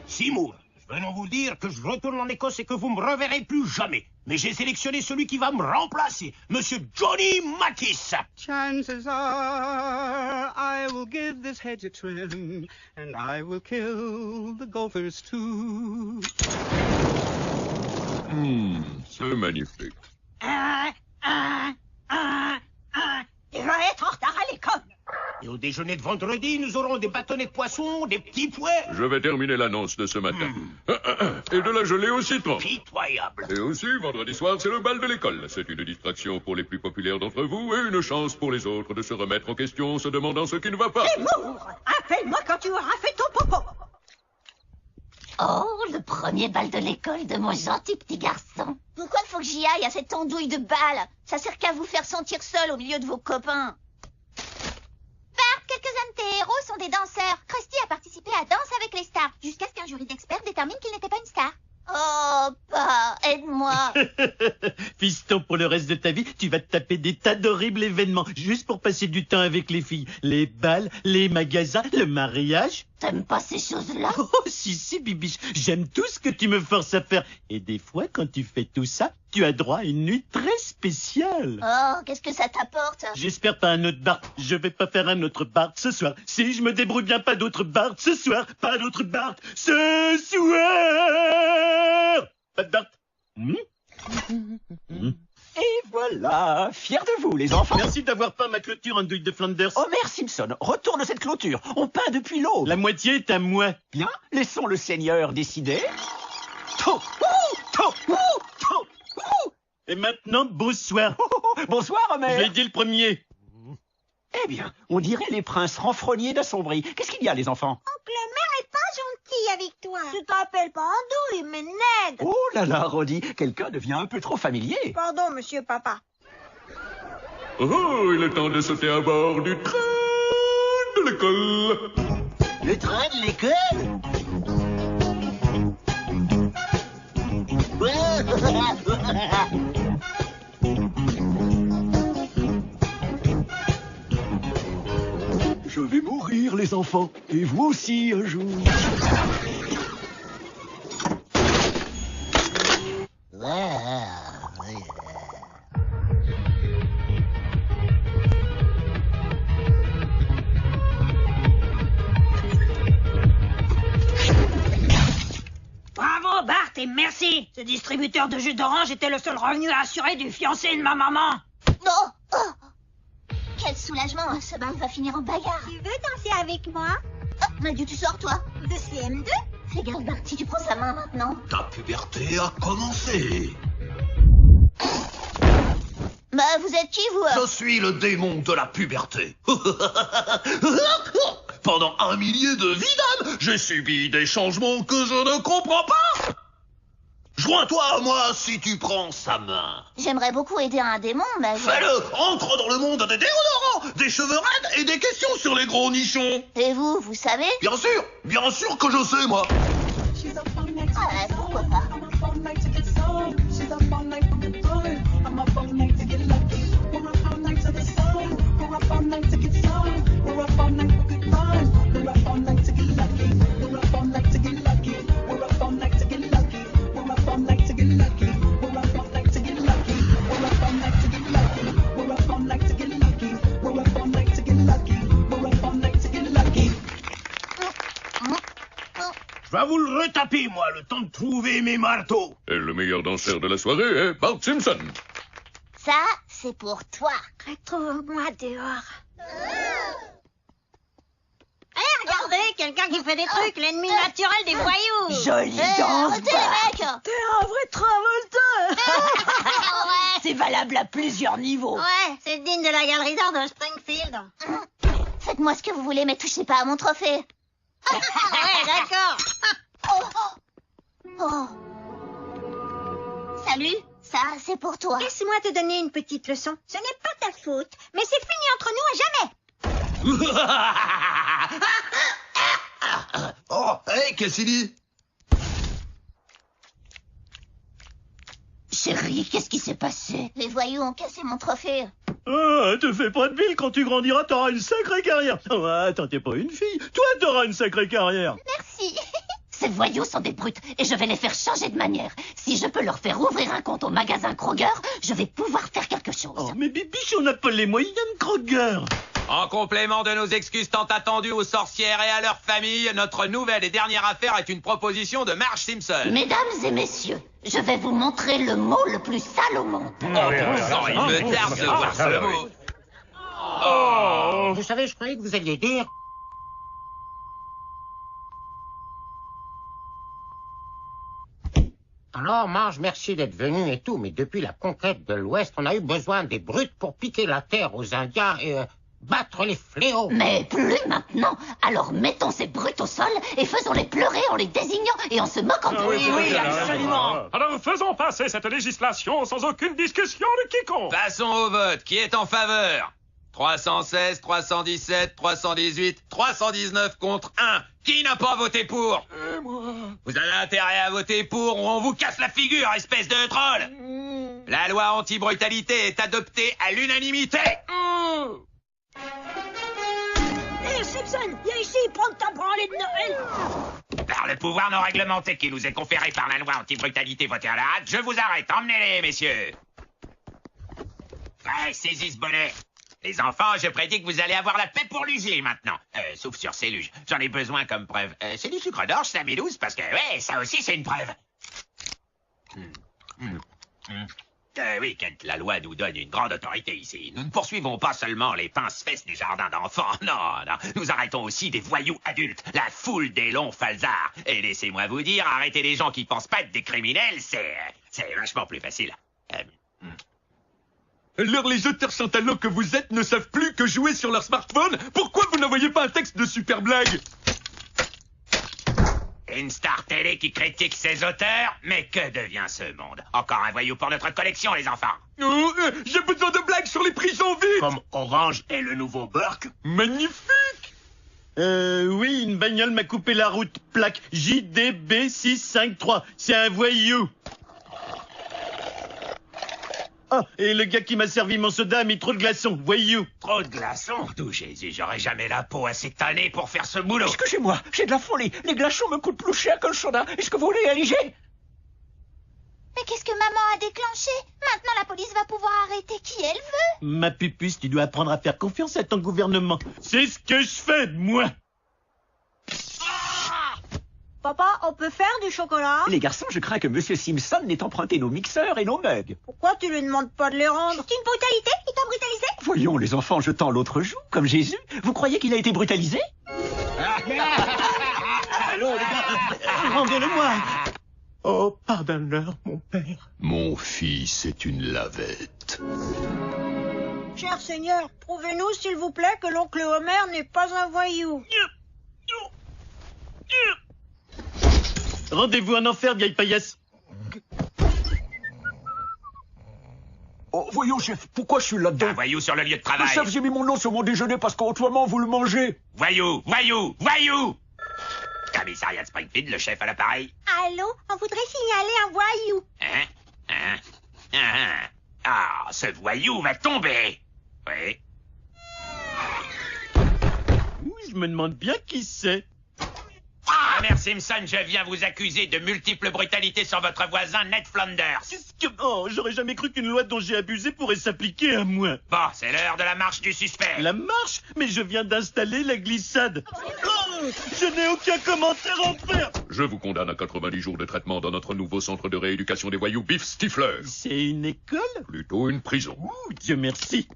Seymour, venons vous dire que je retourne en Écosse et que vous me reverrez plus jamais. Mais j'ai sélectionné celui qui va me remplacer, Monsieur Johnny Mathis. Chances are I will give this hedge a trim, and I will kill the gophers too. C'est magnifique. Tu vas être en retard à l'école. Et au déjeuner de vendredi, nous aurons des bâtonnets de poisson, des petits pois. Je vais terminer l'annonce de ce matin. Et de la gelée au citron. Pitoyable. Et aussi, vendredi soir, c'est le bal de l'école. C'est une distraction pour les plus populaires d'entre vous et une chance pour les autres de se remettre en question en se demandant ce qui ne va pas. Seymour, appelle-moi quand tu auras fait ton popo. Oh, le premier bal de l'école de mon gentil petit garçon. Pourquoi il faut que j'y aille à cette andouille de bal? Ça sert qu'à vous faire sentir seul au milieu de vos copains. Bart, quelques-uns de tes héros sont des danseurs. Krusty a participé à Danse avec les stars, jusqu'à ce qu'un jury d'experts détermine qu'il n'était pas une star. Oh, bah, aide-moi. Fiston, pour le reste de ta vie, tu vas te taper des tas d'horribles événements juste pour passer du temps avec les filles. Les balles, les magasins, le mariage. T'aimes pas ces choses-là? Oh, si, Bibiche, j'aime tout ce que tu me forces à faire. Et des fois, quand tu fais tout ça, tu as droit à une nuit très spéciale. Oh, qu'est-ce que ça t'apporte? J'espère pas un autre Bart. Je vais pas faire un autre Bart ce soir. Si je me débrouille bien, pas d'autre Bart ce soir. Pas d'autre Bart ce soir. Pas de Bart. Et voilà, fiers de vous, les enfants. Merci d'avoir peint ma clôture en douille de Flanders. Homer Simpson, retourne cette clôture. On peint depuis l'aube. La moitié est à moi. Bien, laissons le Seigneur décider. Et maintenant, bonsoir. Bonsoir, Homer. Je l'ai dit le premier. Eh bien, on dirait les princes renfrogniers d'Assombrie. Qu'est-ce qu'il y a, les enfants? Oncle Homer est pas gentil avec toi. Tu t'appelles pas Andouille, mais Ned. Oh là là, Roddy, quelqu'un devient un peu trop familier. Pardon, monsieur papa. Oh, il est temps de sauter à bord du train de l'école. Le train de l'école? Je vais mourir, les enfants. Et vous aussi, un jour. Bravo, Bart, et merci. Ce distributeur de jus d'orange était le seul revenu assuré du fiancé de ma maman. Non. Oh. Quel soulagement, ce bal va finir en bagarre. Tu veux danser avec moi? Oh, mais d'où tu sors, toi? De CM2? Fais gaffe, Bart, si tu prends sa main maintenant. Ta puberté a commencé. Bah, vous êtes qui, vous? Je suis le démon de la puberté. Pendant 1 millier de vies d'âme, j'ai subi des changements que je ne comprends pas. Joins-toi à moi si tu prends sa main. J'aimerais beaucoup aider un démon, mais... Fais-le. Entre dans le monde des déodorants, des cheveux raides et des questions sur les gros nichons. Et vous savez? Bien sûr que je sais, moi. Ah, pourquoi pas? Je vais vous le retaper, moi, le temps de trouver mes marteaux. Et le meilleur danseur de la soirée est Bart Simpson. Ça, c'est pour toi. Retrouve-moi dehors. Allez, regardez, quelqu'un qui fait des trucs, l'ennemi naturel des voyous. Jolie danse, Arrêtez, les mecs. T'es un vrai travolteur. Ouais. C'est valable à plusieurs niveaux. Ouais, c'est digne de la galerie d'art de Springfield. Faites-moi ce que vous voulez, mais touchez pas à mon trophée. Ouais, d'accord. Oh. Salut, ça, c'est pour toi. Laisse-moi te donner une petite leçon. Ce n'est pas ta faute, mais c'est fini entre nous à jamais. Oh, hey, qu'est-ce qu'il dit? chérie, qu'est-ce qui s'est passé? Les voyous ont cassé mon trophée. Ah, te fais pas de bile, quand tu grandiras, t'auras une sacrée carrière. Oh, attends, t'es pas une fille. Toi, t'auras une sacrée carrière. Merci. Ces voyous sont des brutes et je vais les faire changer de manière. Si je peux leur faire ouvrir un compte au magasin Kroger, je vais pouvoir faire quelque chose. Oh, mais Bibiche, on n'a pas les moyens de Kroger. En complément de nos excuses tant attendues aux sorcières et à leurs familles, notre nouvelle et dernière affaire est une proposition de Marge Simpson. Mesdames et messieurs, je vais vous montrer le mot le plus sale au monde. Oh, bon sang, il me tarde de voir ce mot. Vous savez, je croyais que vous alliez dire... Alors, Marge, merci d'être venu et tout, mais depuis la conquête de l'Ouest, on a eu besoin des brutes pour piquer la terre aux Indiens et battre les fléaux. Mais plus maintenant. Alors mettons ces brutes au sol et faisons-les pleurer en les désignant et en se moquant d'eux. Oui, absolument. Alors faisons passer cette législation sans aucune discussion de quiconque. Passons au vote. Qui est en faveur? 316, 317, 318, 319 contre 1. Qui n'a pas voté pour? Moi. Vous avez intérêt à voter pour ou on vous casse la figure, espèce de troll. La loi anti-brutalité est adoptée à l'unanimité. Hé, Simpson, viens ici, prends ta branlée de Noël. Par le pouvoir non réglementé qui nous est conféré par la loi anti-brutalité votée à la hâte, je vous arrête. Emmenez-les, messieurs. Ouais, saisis ce bonnet. Les enfants, je prédis que vous allez avoir la paix pour l'usine maintenant. Sauf sur ces luges. J'en ai besoin comme preuve. C'est du sucre d'orge, ça douce, parce que, ouais, ça aussi, c'est une preuve. Oui, Kent, la loi nous donne une grande autorité ici. Nous ne poursuivons pas seulement les pince-fesses du jardin d'enfants, non. Nous arrêtons aussi des voyous adultes, la foule des longs falzards. Et laissez-moi vous dire, arrêter les gens qui pensent pas être des criminels, c'est vachement plus facile. Alors les auteurs sans talent que vous êtes ne savent plus que jouer sur leur smartphone? Pourquoi vous n'envoyez pas un texte de super blague? Une star télé qui critique ses auteurs? Mais que devient ce monde? Encore un voyou pour notre collection, les enfants. Oh, j'ai besoin de blagues sur les prisons, vite! Comme Orange et le nouveau Burke. Magnifique! Oui, une bagnole m'a coupé la route. Plaque JDB653. C'est un voyou. Ah, et le gars qui m'a servi mon soda a mis trop de glaçons, voyou. Trop de glaçons? Tout Jésus, j'aurais jamais la peau assez tannée pour faire ce boulot. Excusez-moi, j'ai de la folie. Les glaçons me coûtent plus cher que le soda. Est-ce que vous voulez alléger? Mais qu'est-ce que maman a déclenché? Maintenant, la police va pouvoir arrêter qui elle veut. Ma pupuce, tu dois apprendre à faire confiance à ton gouvernement. C'est ce que je fais, moi. Papa, on peut faire du chocolat? Les garçons, je crains que Monsieur Simpson n'ait emprunté nos mixeurs et nos mugs. Pourquoi tu lui demandes pas de les rendre? C'est une brutalité? Il t'a brutalisé? Voyons, les enfants jetant l'autre joue, comme Jésus. Vous croyez qu'il a été brutalisé? Allons, les gars, rendez-le-moi. Oh, pardonne-leur, mon père. Mon fils est une lavette. Cher Seigneur, prouvez-nous, s'il vous plaît, que l'oncle Homer n'est pas un voyou. Rendez-vous en enfer, vieille paillasse. Oh, voyons, chef, pourquoi je suis là-dedans? Un voyou sur le lieu de travail. Chef, j'ai mis mon nom sur mon déjeuner parce qu'autrement, vous le mangez. Voyou, voyou, voyou! Commissariat de Springfield, le chef à l'appareil. Allô, on voudrait signaler un voyou. Ah, ce voyou va tomber. Oui. Je me demande bien qui c'est. Mère Simpson, je viens vous accuser de multiples brutalités sur votre voisin Ned Flanders. Oh, j'aurais jamais cru qu'une loi dont j'ai abusé pourrait s'appliquer à moi. Bon, c'est l'heure de la marche du suspect. La marche? Mais je viens d'installer la glissade. Oh, je n'ai aucun commentaire à faire. Je vous condamne à 90 jours de traitement dans notre nouveau centre de rééducation des voyous Biff Stifler. C'est une école? Plutôt une prison. Ouh, Dieu merci.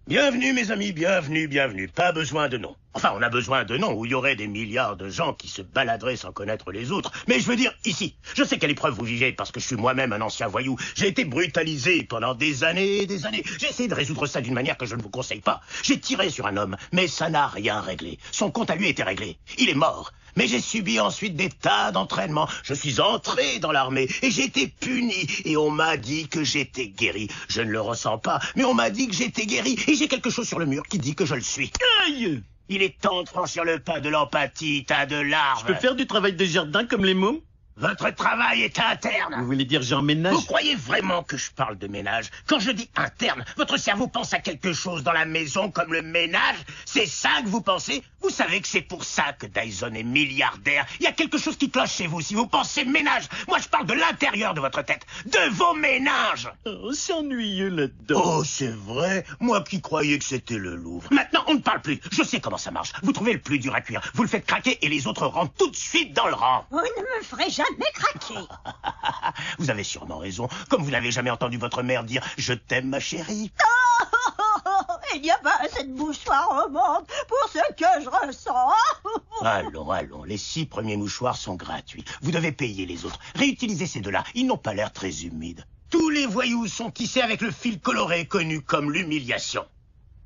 Bienvenue, mes amis, bienvenue, bienvenue. Pas besoin de nom. Enfin, on a besoin de noms où il y aurait des milliards de gens qui se baladeraient sans connaître les autres. Mais je veux dire, ici, je sais quelle épreuve vous vivez parce que je suis moi-même un ancien voyou. J'ai été brutalisé pendant des années et des années. J'ai essayé de résoudre ça d'une manière que je ne vous conseille pas. J'ai tiré sur un homme, mais ça n'a rien réglé. Son compte à lui était réglé. Il est mort. Mais j'ai subi ensuite des tas d'entraînements. Je suis entré dans l'armée et j'ai été puni. Et on m'a dit que j'étais guéri. Je ne le ressens pas, mais on m'a dit que j'étais guéri. Et j'ai quelque chose sur le mur qui dit que je le suis. Aïe! Il est temps de franchir le pas de l'empathie, tas de larves. Je peux faire du travail de jardin comme les mômes? Votre travail est interne. Vous voulez dire j'emménage? Vous croyez vraiment que je parle de ménage? Quand je dis interne, votre cerveau pense à quelque chose dans la maison comme le ménage? C'est ça que vous pensez? Vous savez que c'est pour ça que Dyson est milliardaire. Il y a quelque chose qui cloche chez vous si vous pensez ménage. Moi, je parle de l'intérieur de votre tête, de vos ménages. Oh, c'est ennuyeux là-dedans. Oh, c'est vrai. Moi qui croyais que c'était le Louvre. Maintenant, on ne parle plus. Je sais comment ça marche. Vous trouvez le plus dur à cuire. Vous le faites craquer et les autres rentrent tout de suite dans le rang. Vous ne me ferez jamais craquer. Vous avez sûrement raison. Comme vous n'avez jamais entendu votre mère dire « Je t'aime, ma chérie ». Il n'y a pas assez de mouchoirs au monde pour ce que je ressens. Allons, les 6 premiers mouchoirs sont gratuits. Vous devez payer les autres. Réutilisez ces 2-là. Ils n'ont pas l'air très humides. Tous les voyous sont tissés avec le fil coloré connu comme l'humiliation.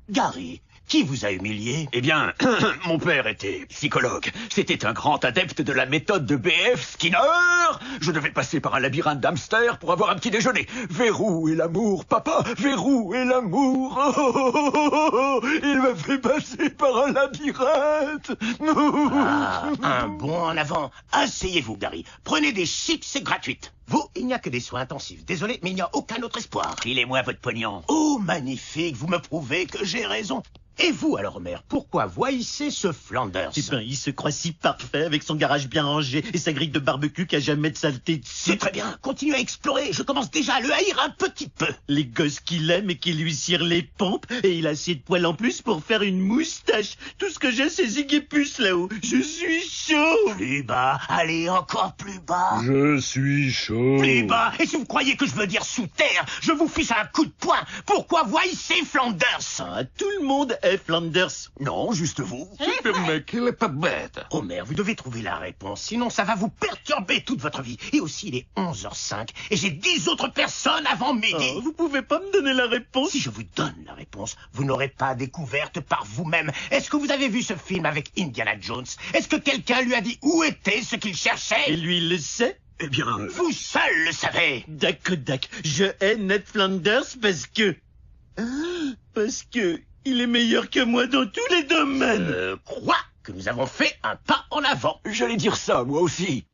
Gary, qui vous a humilié? Eh bien, mon père était psychologue. C'était un grand adepte de la méthode de B.F. Skinner. Je devais passer par un labyrinthe d'hamsters pour avoir un petit déjeuner. Vers où est l'amour, papa? Vers où est l'amour? Il m'a fait passer par un labyrinthe. Un bond en avant. Asseyez-vous, Gary. Prenez des chips, c'est gratuite. Vous, il n'y a que des soins intensifs. Désolé, mais il n'y a aucun autre espoir. Filez-moi votre pognon. Oh, magnifique, vous me prouvez que j'ai raison. Et vous, alors, Homer, pourquoi voyissez ce Flanders? Eh ben, il se croit si parfait avec son garage bien rangé et sa grille de barbecue qui a jamais de saleté dessus. C'est très bien, continuez à explorer. Je commence déjà à le haïr un petit peu. Les gosses qu'il aime et qui lui cirent les pompes, et il a assez de poils en plus pour faire une moustache. Tout ce que j'ai, c'est Ziggy-Puce là-haut. Je suis chaud. Plus bas, allez, encore plus bas. Je suis chaud. Plus bas, et si vous croyez que je veux dire sous terre, je vous fiche un coup de poing. Pourquoi voyissez Flanders? Ah, tout le monde est Flanders. Non, juste vous. Super mec, il est pas bête. Homer, vous devez trouver la réponse, sinon ça va vous perturber toute votre vie. Et aussi, il est 11h05, et j'ai 10 autres personnes avant midi. Oh, vous pouvez pas me donner la réponse? Si je vous donne la réponse, vous n'aurez pas découverte par vous-même. Est-ce que vous avez vu ce film avec Indiana Jones? Est-ce que quelqu'un lui a dit où était ce qu'il cherchait? Et lui, il le sait? Eh bien, vous seul le savez. Dac. Je hais Ned Flanders parce que... il est meilleur que moi dans tous les domaines. Je crois que nous avons fait un pas en avant. J'allais dire ça, moi aussi.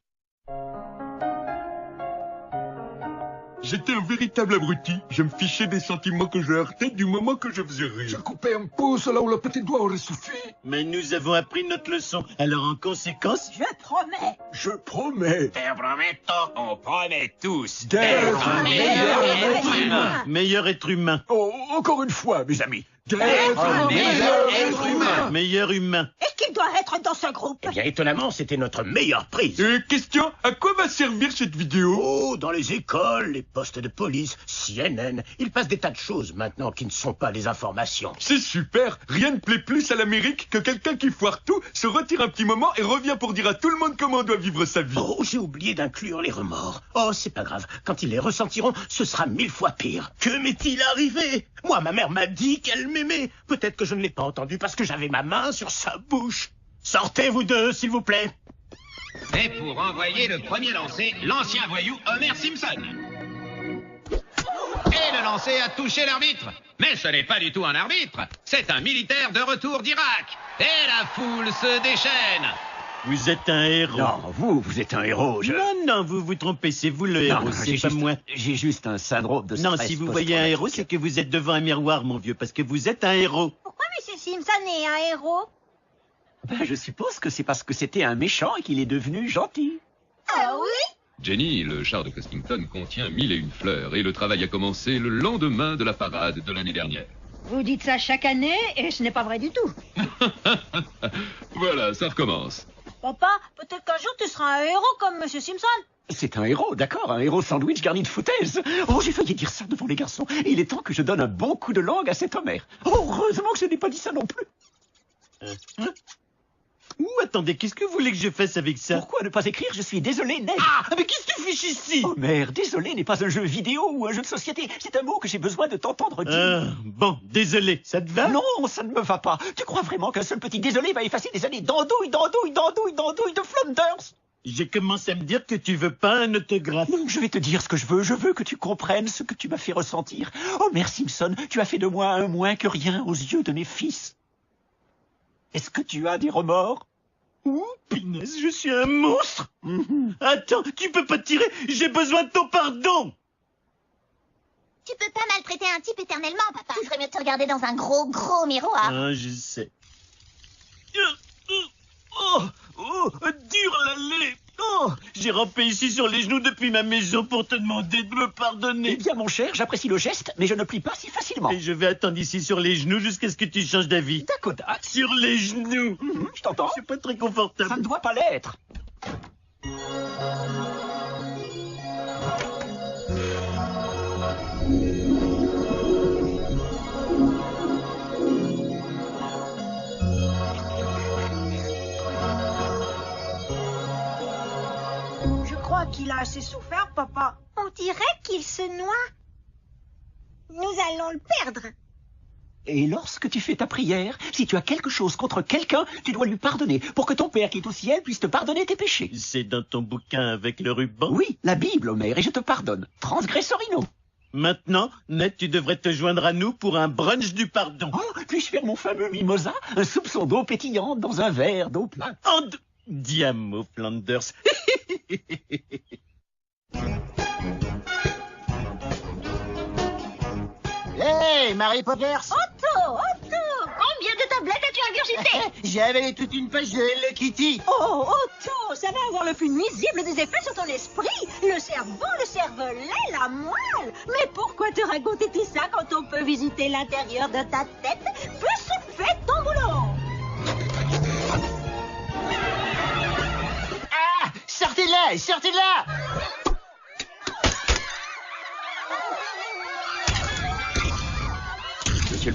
J'étais un véritable abruti. Je me fichais des sentiments que je heurtais du moment que je faisais rire. Je coupais un pouce là où le petit doigt aurait suffi. Mais nous avons appris notre leçon. Alors en conséquence... Je promets. Je promets. Te prometto, on promet tous D'être meilleur être humain. Meilleur être humain. Oh, encore une fois, mes amis. D'être meilleur être humain. Meilleur humain. Et qui doit être dans ce groupe? Eh bien, étonnamment, c'était notre meilleure prise. Question, à quoi va servir cette vidéo? Oh, dans les écoles, les postes de police, CNN, il passe des tas de choses maintenant qui ne sont pas des informations. C'est super. Rien ne plaît plus à l'Amérique que quelqu'un qui foire tout, se retire un petit moment et revient pour dire à tout le monde comment on doit vivre sa vie. Oh, j'ai oublié d'inclure les remords. Oh, c'est pas grave. Quand ils les ressentiront, ce sera 1000 fois pire. Que m'est-il arrivé? Moi, ma mère m'a dit qu'elle m'aimait. Peut-être que je ne l'ai pas entendu parce que j'avais ma main sur sa bouche. Sortez, vous deux, s'il vous plaît. Et pour envoyer le premier lancer, l'ancien voyou Homer Simpson. Et le lancer a touché l'arbitre. Mais ce n'est pas du tout un arbitre, c'est un militaire de retour d'Irak. Et la foule se déchaîne. Vous êtes un héros. Non, vous êtes un héros. Non, vous vous trompez, c'est vous le héros, c'est pas moi. J'ai juste un syndrome de stress. Non, si vous voyez un héros, c'est que vous êtes devant un miroir, mon vieux, parce que vous êtes un héros. Pourquoi M. Simpson est un héros? Ben, je suppose que c'est parce que c'était un méchant et qu'il est devenu gentil. Ah oui? Jenny, le char de Crestington contient 1001 fleurs et le travail a commencé le lendemain de la parade de l'année dernière. Vous dites ça chaque année et ce n'est pas vrai du tout. Voilà, ça recommence. Papa, peut-être qu'un jour tu seras un héros comme M. Simpson. C'est un héros, d'accord, un héros sandwich garni de foutaise. Oh, j'ai failli dire ça devant les garçons. Il est temps que je donne un bon coup de langue à cet Homer. Oh, heureusement que je n'ai pas dit ça non plus. Attendez, qu'est-ce que vous voulez que je fasse avec ça? Pourquoi ne pas écrire « Je suis désolé, Ned » ? Ah, mais qu'est-ce que tu fiches ici? Homer, désolé n'est pas un jeu vidéo ou un jeu de société. C'est un mot que j'ai besoin de t'entendre dire. Bon, désolé, ça te va? Non, ça ne me va pas. Tu crois vraiment qu'un seul petit désolé va effacer des années d'andouille de Flanders? J'ai commencé à me dire que tu veux pas un autographe. Non, je vais te dire ce que je veux. Je veux que tu comprennes ce que tu m'as fait ressentir. Homer Simpson, tu as fait de moi un moins que rien aux yeux de mes fils. Est-ce que tu as des remords? Ouh, Pinesse, je suis un monstre. Attends, tu peux pas tirer, j'ai besoin de ton pardon. Tu peux pas maltraiter un type éternellement, papa. Tu ferais mieux de te regarder dans un gros miroir. Ah, je sais. Oh, dur la lait. Oh, j'ai rampé ici sur les genoux depuis ma maison pour te demander de me pardonner. Eh bien, mon cher, j'apprécie le geste, mais je ne plie pas si facilement. Et je vais attendre ici sur les genoux jusqu'à ce que tu changes d'avis. Dakota. Sur les genoux. Je t'entends. C'est pas très confortable. Ça ne doit pas l'être. Je crois qu'il a assez souffert, papa. On dirait qu'il se noie. Nous allons le perdre. Et lorsque tu fais ta prière, si tu as quelque chose contre quelqu'un, tu dois lui pardonner pour que ton Père qui est au ciel puisse te pardonner tes péchés. C'est dans ton bouquin avec le ruban? Oui, la Bible, Homère, et je te pardonne. Transgressorino. Maintenant, Ned, tu devrais te joindre à nous pour un brunch du pardon. Oh, puis-je faire mon fameux mimosa? Un soupçon d'eau pétillante dans un verre d'eau plate. Diamo Flanders. Hey, Mary Poppers! Otto, combien de tablettes as-tu ingurgité? J'ai avalé toute une page de Hello Kitty. Oh, Otto, ça va avoir le plus nuisible des effets sur ton esprit. Le cerveau, le cervelet, la moelle. Mais pourquoi te raconter tout ça quand on peut visiter l'intérieur de ta tête? Plus fais ton boulot. Ah! Sortez de là! Sortez de là! Monsieur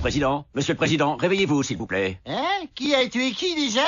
le Président, réveillez-vous, s'il vous plaît. Hein? Qui a tué qui déjà?